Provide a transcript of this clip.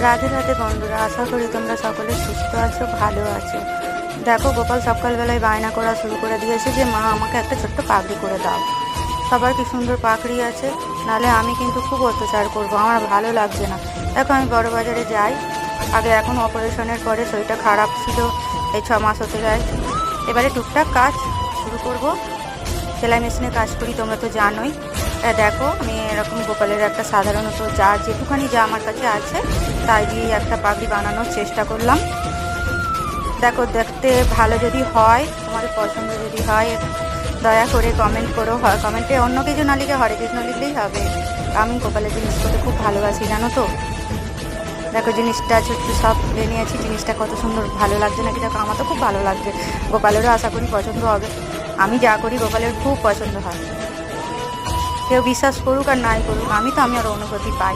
রাধে রাধে বন্ধুরা, আশা করি তোমরা সকলে সুস্থ আছো, ভালো আছো। দেখো, গোপাল সকালবেলায় বায়না করা শুরু করে দিয়েছে যে মা আমাকে একটা ছোট্ট পাগড়ি করে দাও। সবার কি সুন্দর পাগড়ি আছে, নালে আমি কিন্তু খুব অত্যাচার করবো, আমার ভালো লাগছে না। দেখো, আমি বড় বাজারে যাই। আগে এখন অপারেশনের পরে শরীরটা খারাপ ছিল, এই 6 মাস হতে যায়। এবারে টুকটাক কাজ শুরু করব, সেলাই মেশিনে কাজ করি, তোমরা তো জানোই। দেখো, আমি এরকম গোপালের একটা সাধারণত যেটুখানি আমার কাছে আছে তাই দিয়ে একটা পাগড়ি বানানোর চেষ্টা করলাম। দেখো, দেখতে ভালো যদি হয়, তোমাদের পছন্দ যদি হয়, দয়া করে কমেন্ট করো। কমেন্টে অন্য কিছু না লিখে হরে কৃষ্ণ লিখলেই হবে। আমি গোপালের জিনিস করতে খুব ভালোবাসি, জানো তো। দেখো, জিনিসটা ছোট্ট সব তুলে নিয়েছি, জিনিসটা কত সুন্দর, ভালো লাগছে নাকি দেখো। আমার তো খুব ভালো লাগছে, গোপালেরও আশা করি পছন্দ হবে। আমি যা করি গোপালের খুব পছন্দ হয়। কেউ বিশ্বাস করুক আর নাই করুক, আমি আর অনুভূতি পাই।